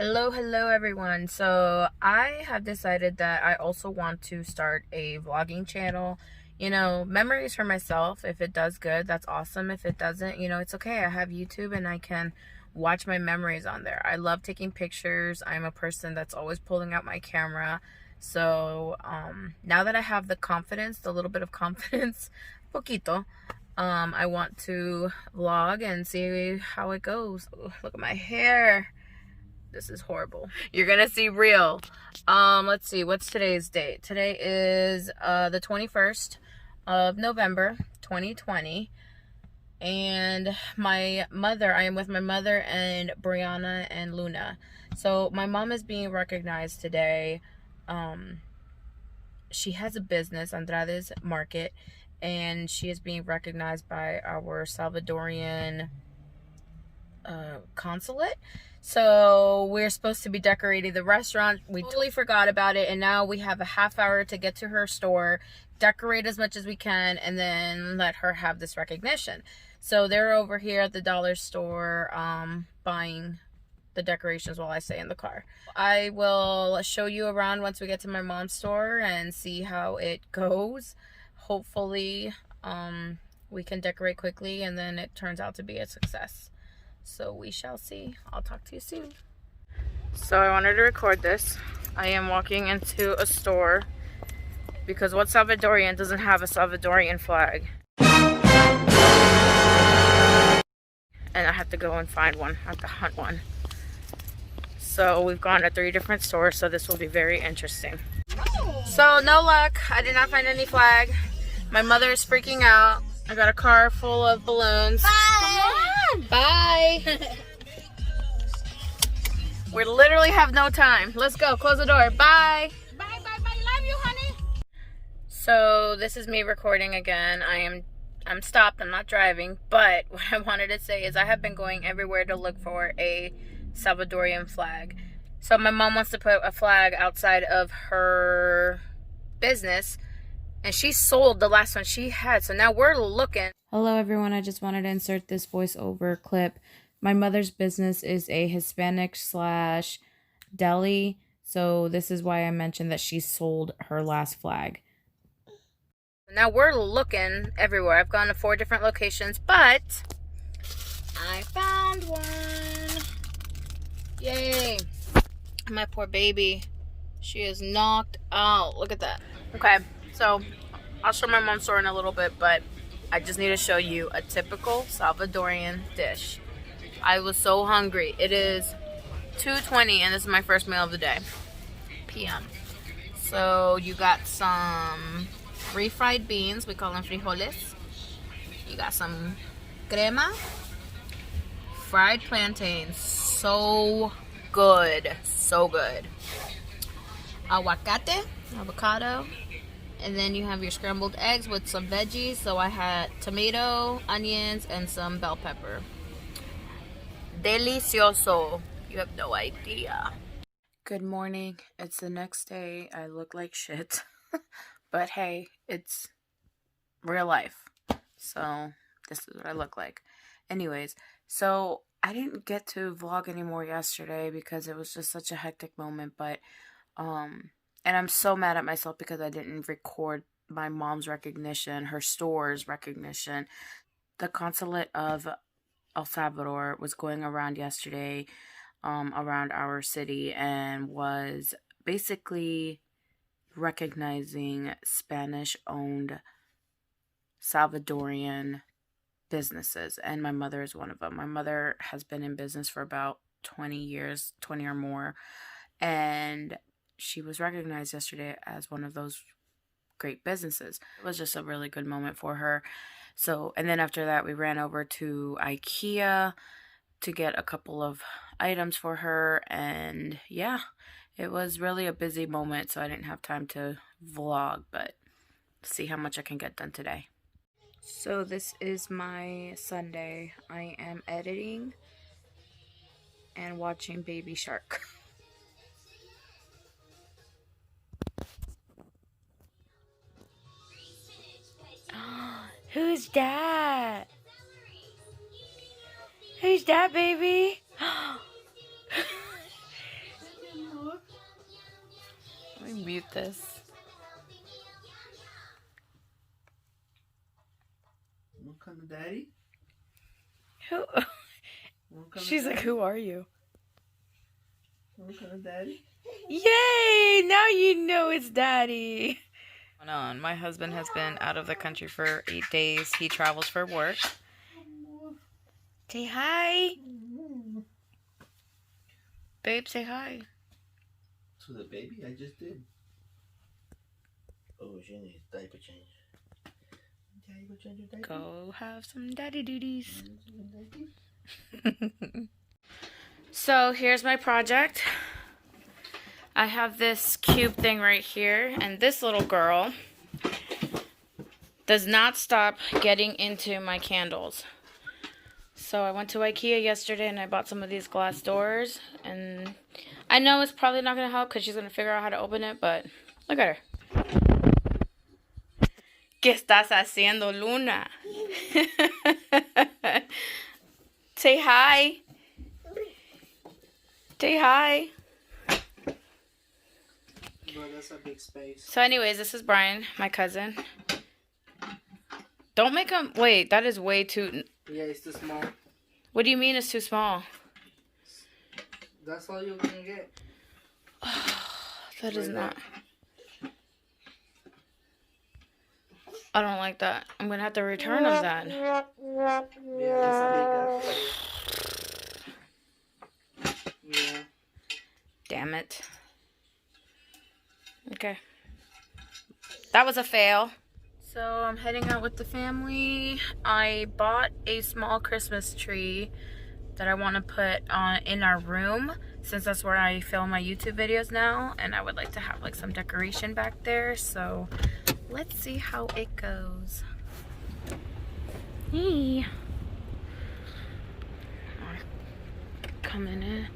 Hello everyone. So I have decided that I also want to start a vlogging channel. Memories for myself. If it does good, that's awesome. If it doesn't, it's okay. I have YouTube and I can watch my memories on there. I love taking pictures. I'm a person that's always pulling out my camera. So now that I have the confidence, the little bit of confidence, poquito, I want to vlog and see how it goes. Ooh, look at my hair. This is horrible. You're gonna see real. Let's see, what's today's date? Today is the 21st of November 2020, and I am with my mother and Brianna and Luna. So my mom is being recognized today. She has a business, Andrade's Market, and she is being recognized by our Salvadorian consulate. So we're supposed to be decorating the restaurant. We totally forgot about it, and now we have a half hour to get to her store, decorate as much as we can, and then let her have this recognition. So they're over here at the dollar store buying the decorations while I stay in the car. I will show you around once we get to my mom's store and see how it goes. Hopefully we can decorate quickly and then it turns out to be a success. So we shall see. I'll talk to you soon. So I wanted to record this. I am walking into a store because what Salvadorian doesn't have a Salvadorian flag? And I have to go and find one. I have to hunt one. So we've gone to 3 different stores, so this will be very interesting. So no luck. I did not find any flag. My mother is freaking out. I got a car full of balloons. Bye! Bye! We literally have no time. Let's go. Close the door. Bye! Bye, bye, bye. Love you, honey. So this is me recording again. I'm stopped. I'm not driving. But what I wanted to say is I have been going everywhere to look for a Salvadorian flag. So my mom wants to put a flag outside of her business, and she sold the last one she had. So now we're looking. Hello everyone, I just wanted to insert this voiceover clip. My mother's business is a Hispanic / deli, so this is why I mentioned that she sold her last flag. Now we're looking everywhere. I've gone to 4 different locations, but I found one. Yay. My poor baby. She is knocked out. Look at that. Okay, so I'll show my mom's store in a little bit, but I just need to show you a typical Salvadorian dish. I was so hungry. It is 2:20 and this is my first meal of the day. PM. So you got some refried beans. We call them frijoles. You got some crema. Fried plantains. So good. So good. Avocado. And then you have your scrambled eggs with some veggies. So I had tomato, onions, and some bell pepper. Delicioso. You have no idea. Good morning. It's the next day. I look like shit. But hey, it's real life. So this is what I look like. Anyways, so I didn't get to vlog anymore yesterday because it was just such a hectic moment. But and I'm so mad at myself because I didn't record my mom's recognition, her store's recognition. The consulate of El Salvador was going around yesterday, around our city, and was basically recognizing Spanish-owned Salvadorian businesses, and my mother is one of them. My mother has been in business for about 20 years, 20 or more, and she was recognized yesterday as one of those great businesses. It was just a really good moment for her. So, and then after that, we ran over to IKEA to get a couple of items for her. And yeah, it was really a busy moment, so I didn't have time to vlog, but see how much I can get done today. So this is my Sunday. I am editing and watching Baby Shark. Who's that? Who's that, baby? mute this. What kind of daddy? Who? She's like, who are you? What kind of daddy? Yay! Now you know it's daddy. On. My husband has been out of the country for 8 days. He travels for work. Say hi. Babe, say hi. To the baby, I just did. Oh, she needs diaper change. Daddy, go change your diaper. Go have some daddy duties. So here's my project. I have this cube thing right here, and this little girl does not stop getting into my candles. So I went to IKEA yesterday and I bought some of these glass doors, and I know it's probably not going to help because she's going to figure out how to open it, but look at her. ¿Qué estás haciendo, Luna? Say hi. Say hi. Bro, that's a big space. So anyways, this is Brian, my cousin. Don't make him... Wait, that is way too... Yeah, it's too small. What do you mean it's too small? That's all you're gonna get. That is not... I don't like that. I'm gonna have to return them then. Yeah, that's a big Yeah. Damn it. Okay. That was a fail. So I'm heading out with the family. I bought a small Christmas tree that I want to put on in our room, since that's where I film my YouTube videos now, and I would like to have like some decoration back there. So let's see how it goes. Hey. Coming in.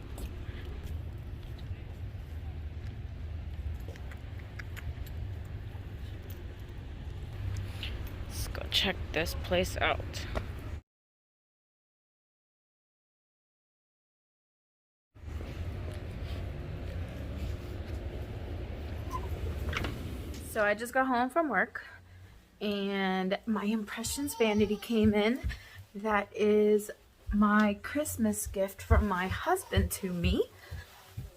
Let's go check this place out. So I just got home from work and my Impressions Vanity came in. That is my Christmas gift from my husband to me.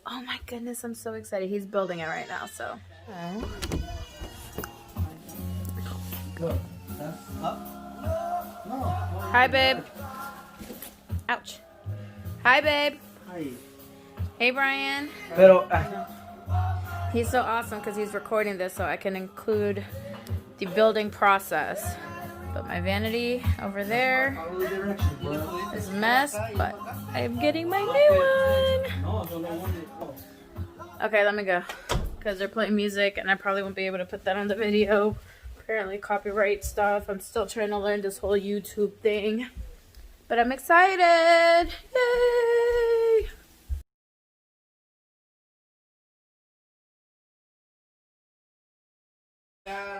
Oh my goodness, I'm so excited. He's building it right now, so. Look, that's up. No. Hi, babe. Ouch. Hi, babe. Hi. Hey, Brian. Pero, He's so awesome because he's recording this so I can include the building process. But my vanity over there is a mess, but I'm getting my new one. Okay, let me go because they're playing music and I probably won't be able to put that on the video. Apparently copyright stuff. I'm still trying to learn this whole YouTube thing. But I'm excited. Yay!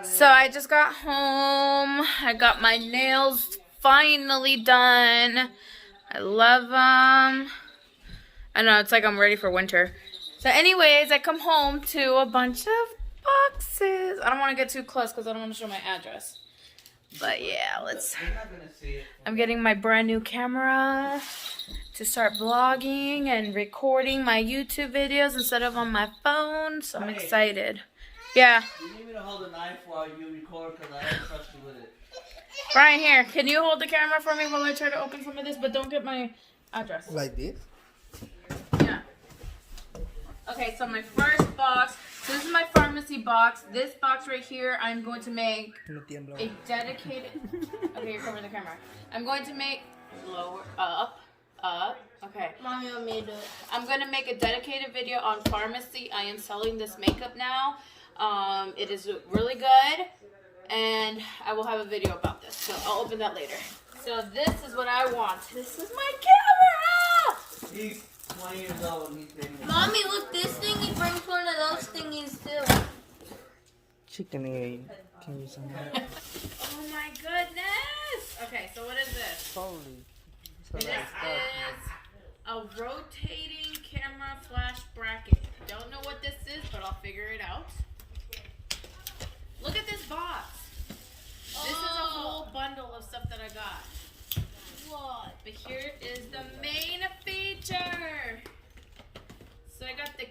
So I just got home. I got my nails finally done. I love them. I know, it's like I'm ready for winter. So anyways, I come home to a bunch of boxes. I don't want to get too close because I don't want to show my address. But yeah, I'm getting my brand new camera to start vlogging and recording my YouTube videos instead of on my phone. So I'm excited. Yeah. You need me to hold a knife while you record because I don't trust you with it. Brian, here, can you hold the camera for me while I try to open some of this? But don't get my address. Like this? Yeah. Okay, so my first box. So this is my pharmacy box. This box right here, I'm going to make a dedicated... Okay, you're covering the camera. I'm going to make... Lower, up. Okay. Mommy want me to do it. I'm going to make a dedicated video on pharmacy. I am selling this makeup now. It is really good, and I will have a video about this, so I'll open that later. So this is what I want. This is my camera! He's 20 years old and he's been here. Mommy, look, this thingy brings one of those thingies too. Chicken egg. Can you some Oh my goodness! Okay, so what is this? Holy. This is a rotating camera flash bracket. Don't know what this is, but I'll figure it out.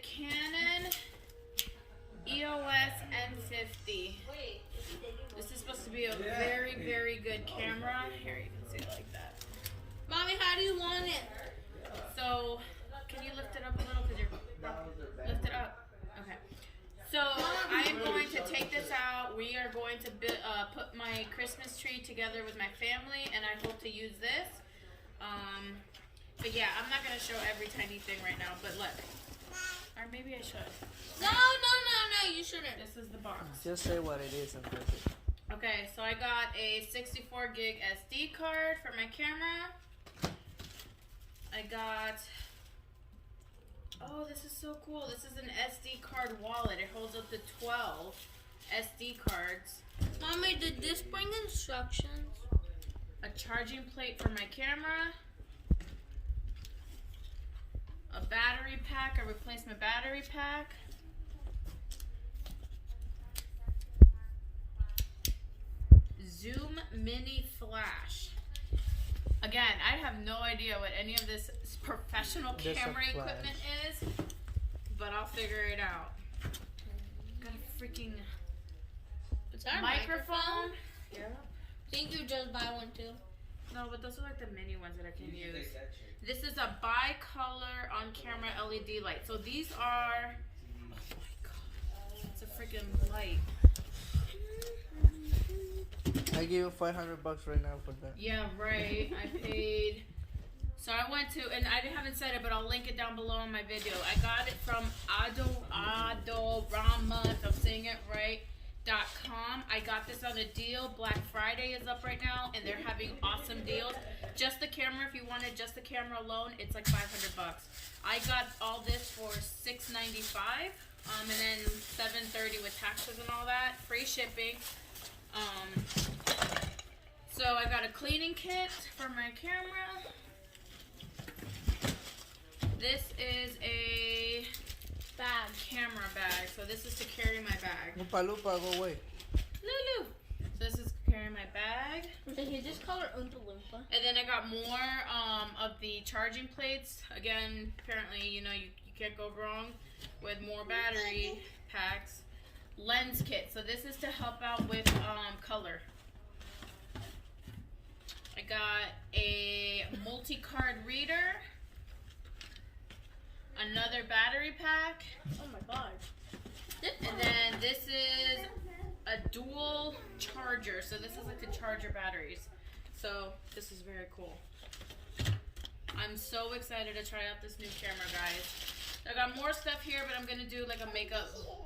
Cannon EOS M50. This is supposed to be a very, very good camera. Here, you can see it like that. Mommy, how do you want it? So, can you lift it up a little? Because you're lift it up. Okay. So, I am going to take this out. We are going to put my Christmas tree together with my family, and I hope to use this. But yeah, I'm not going to show every tiny thing right now, but look. Or maybe I should. No, you shouldn't. This is the box. Just say what it is and press it. Okay, so I got a 64 gig SD card for my camera. I got, oh, this is so cool. This is an SD card wallet. It holds up to 12 SD cards. Mommy, did this bring instructions? A charging plate for my camera. A battery pack, a replacement battery pack. Zoom mini flash. Again, I have no idea what any of this professional camera equipment is, but I'll figure it out. Got a freaking microphone. Yeah. I think you just buy one too. No, but those are like the mini ones that I can use. This is a bi-color on-camera LED light. So these are, oh my god, it's a freaking light. I give you $500 right now for that. Yeah, right. I paid. So I went to, and I haven't said it, but I'll link it down below in my video. I got it from Adorama, if I'm saying it right, .com. I got this on a deal. Black Friday is up right now, and they're having awesome deals. Just the camera, if you wanted just the camera alone, it's like $500. I got all this for $6.95, and then $7.30 with taxes and all that. Free shipping. So I got a cleaning kit for my camera. This is a camera bag. So this is to carry my bag. Lupa, Lupa, go away. Lulu. So this is to carry my bag. Did he just call her Oompa Loompa? And then I got more of the charging plates. Again, apparently, you know, you can't go wrong with more battery packs. Lens kit. So this is to help out with color. I got a multi-card reader. Another battery pack. Oh my god. And then this is a dual charger. So this is like the charger batteries. So this is very cool. I'm so excited to try out this new camera, guys. I got more stuff here, but I'm going to do like a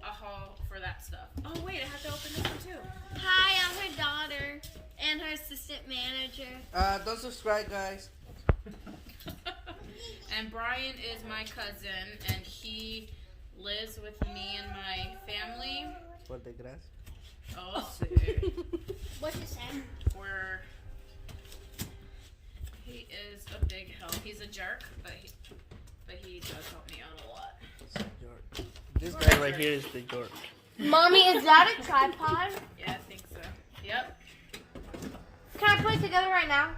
haul for that stuff. Oh wait, I have to open this one too. Hi, I'm her daughter and her assistant manager. Don't subscribe, guys. And Brian is my cousin, and he lives with me and my family. For the grass. Oh, see. What's his name? He is a big help. He's a jerk, but he does help me out a lot. This guy right here is the York. Mommy, is that a tripod? Yeah, I think so. Yep. Can I put it together right now?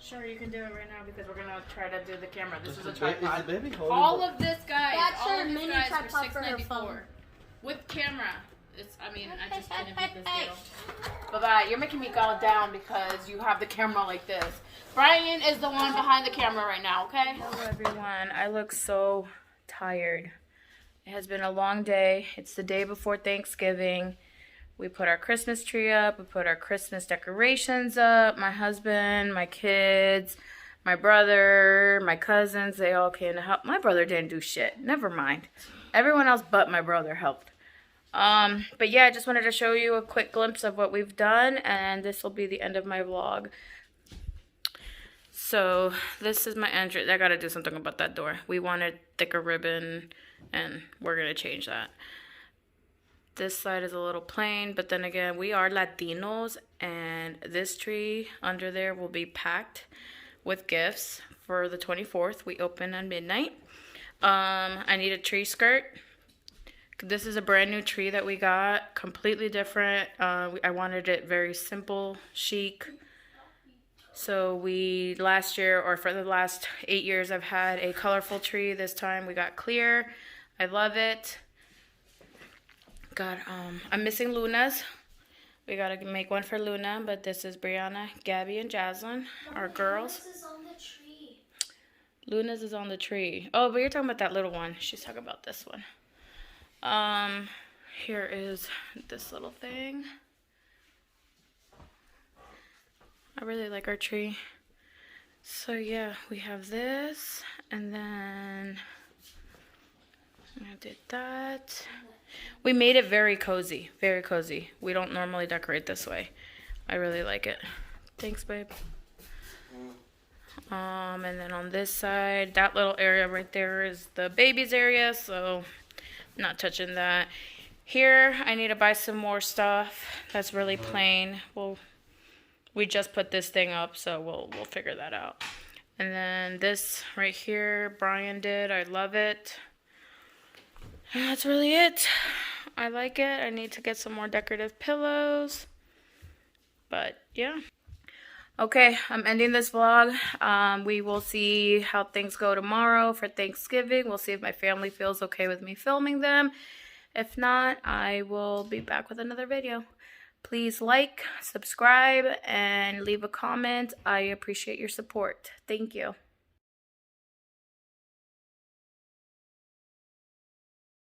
Sure, you can do it right now because we're gonna try to do the camera. This is a Is tripod. the baby All of this, guys. That's all her of this, mini guys, tripod for for her $6.94 phone. with camera. I just didn't get this deal. Bye-bye. You're making me go down because you have the camera like this. Brian is the one behind the camera right now, okay? Hello, everyone. I look so tired. It has been a long day. It's the day before Thanksgiving. We put our Christmas tree up. We put our Christmas decorations up. My husband, my kids, my brother, my cousins, they all came to help. My brother didn't do shit. Never mind. Everyone else but my brother helped. But yeah, I just wanted to show you a quick glimpse of what we've done, and this will be the end of my vlog. So this is my entrance. I gotta do something about that door. We wanted thicker ribbon, and we're gonna change that. This side is a little plain, but then again, we are Latinos, and this tree under there will be packed with gifts for the 24th. We open at midnight. I need a tree skirt. This is a brand new tree that we got, completely different. I wanted it very simple, chic. So last year, or for the last 8 years, I've had a colorful tree. This time we got clear. I love it. Got I'm missing Luna's. We gotta make one for Luna, but this is Brianna, Gabby, and Jaslyn, our girls. This is on the tree. Luna's is on the tree. Oh, but you're talking about that little one. She's talking about this one. Here is this little thing. I really like our tree. So yeah, we have this, and then I did that. We made it very cozy, very cozy. We don't normally decorate this way. I really like it. Thanks, babe. And then on this side, that little area right there is the baby's area, so I'm not touching that. Here, I need to buy some more stuff that's really plain. We just put this thing up, so we'll figure that out. And then this right here, Brian did. I love it. And that's really it. I like it. I need to get some more decorative pillows. But yeah. Okay, I'm ending this vlog. We will see how things go tomorrow for Thanksgiving. We'll see if my family feels okay with me filming them. If not, I will be back with another video. Please like, subscribe, and leave a comment. I appreciate your support. Thank you.